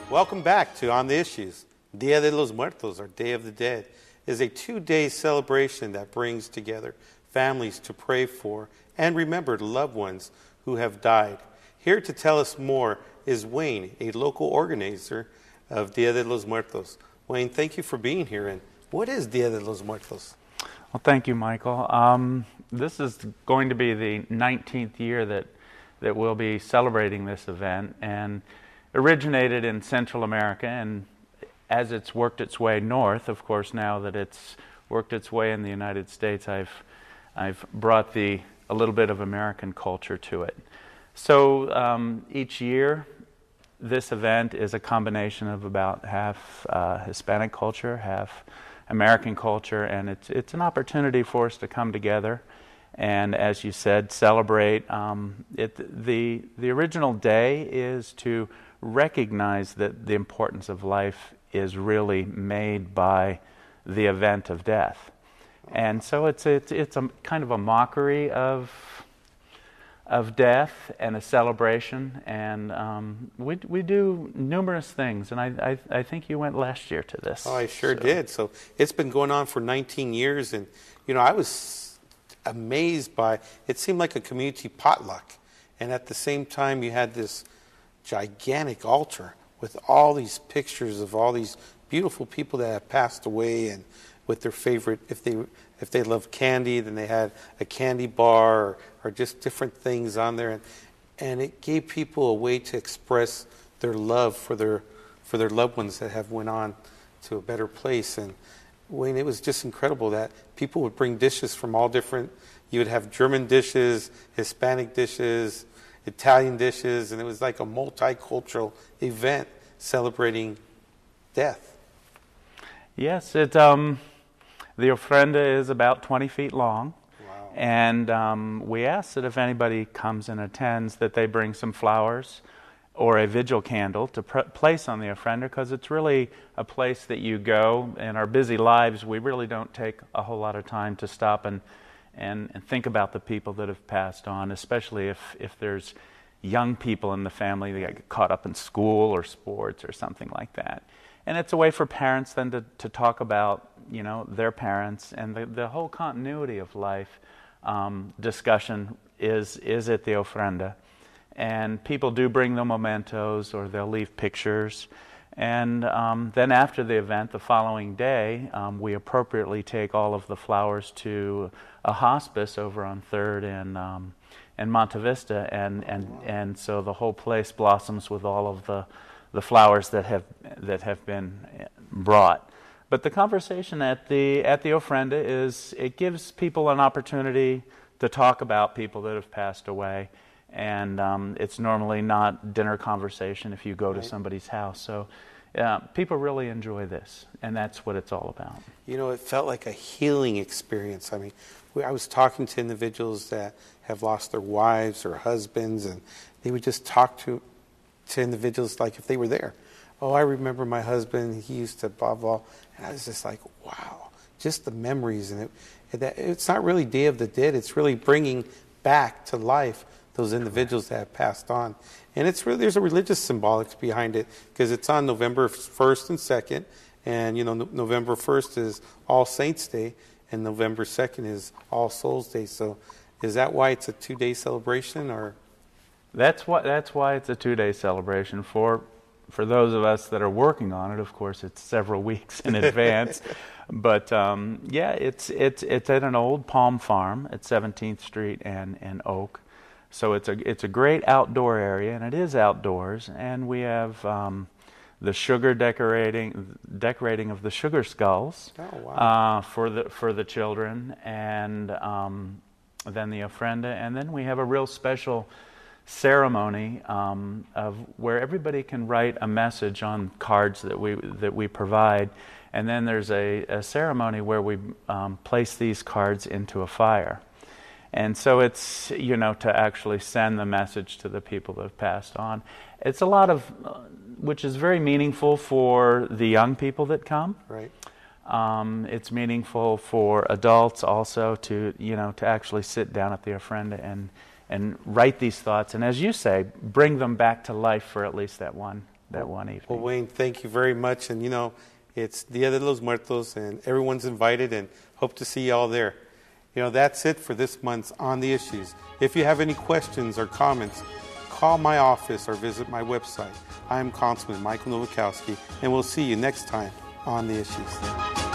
Welcome back to On the Issues. Dia De Los Muertos, or Day of the Dead, is a 2-day celebration that brings together families to pray for and remember loved ones who have died. Here to tell us more is Wayne, a local organizer of Dia De Los Muertos. Wayne, thank you for being here. And what is Dia De Los Muertos? Well, thank you, Michael. This is going to be the 19th year that we'll be celebrating this event, and originated in Central America, and as it's worked its way north, of course, now that it's worked its way in the United States, I've brought a little bit of American culture to it. So each year, this event is a combination of about half Hispanic culture, half American culture, and it's an opportunity for us to come together and, as you said, celebrate. The original day is to recognize that the importance of life is really made by the event of death, and so it's a kind of a mockery of death and a celebration, and we do numerous things, and I think you went last year to this. Oh, I sure did. So it's been going on for 19 years, and I was amazed by it. Seemed like a community potluck, and at the same time you had this gigantic altar with all these pictures of all these beautiful people that have passed away, and with their favorite, if they loved candy, then they had a candy bar or just different things on there, and it gave people a way to express their love for their loved ones that have went on to a better place. And Wayne, it was just incredible that people would bring dishes from all different. You would have German dishes, Hispanic dishes, Italian dishes, and it was like a multicultural event celebrating death. Yes, the ofrenda is about 20 feet long. Wow. And we ask that if anybody comes and attends that they bring some flowers or a vigil candle to place on the ofrenda, because it's really a place that you go. In our busy lives, we really don't take a whole lot of time to stop and think about the people that have passed on, especially if there's young people in the family that get caught up in school or sports or something like that. And it's a way for parents then to talk about, their parents, and the whole continuity of life discussion is at the ofrenda. And people do bring the mementos, or they'll leave pictures. And then after the event, the following day, we appropriately take all of the flowers to a hospice over on 3rd and Monte Vista, and so the whole place blossoms with all of the flowers that have been brought. But the conversation at the ofrenda it gives people an opportunity to talk about people that have passed away. And it's normally not dinner conversation if you go to somebody's house. So people really enjoy this, and that's what it's all about. It felt like a healing experience. I mean, I was talking to individuals that have lost their wives or husbands, and they would just talk to individuals like if they were there. Oh, I remember my husband, he used to blah, blah. And I was just like, wow, just the memories. And it's not really Day of the Dead. It's really bringing back to life those individuals that have passed on. And there's a religious symbolics behind it, because it's on November 1st and 2nd. And, November 1st is All Saints Day, and November 2nd is All Souls Day. So is that why it's a 2-day celebration? Or That's why it's a 2-day celebration. For those of us that are working on it, of course, it's several weeks in advance. But it's at an old palm farm at 17th Street and Oak. So it's a great outdoor area, and it is outdoors. And we have the sugar decorating of the sugar skulls. Oh, wow. For the children, and then the ofrenda, and then we have a real special ceremony of where everybody can write a message on cards that we provide, and then there's a ceremony where we place these cards into a fire. And so it's, to actually send the message to the people that have passed on. It's a lot of, which is very meaningful for the young people that come. Right. It's meaningful for adults also to actually sit down at the ofrenda and write these thoughts, and as you say, bring them back to life for at least that one that one evening. Well, Wayne, thank you very much. And, it's Dia De Los Muertos, and everyone's invited, and hope to see you all there. That's it for this month's On the Issues. If you have any questions or comments, call my office or visit my website. I'm Councilman Michael Nowakowski, and we'll see you next time on the Issues.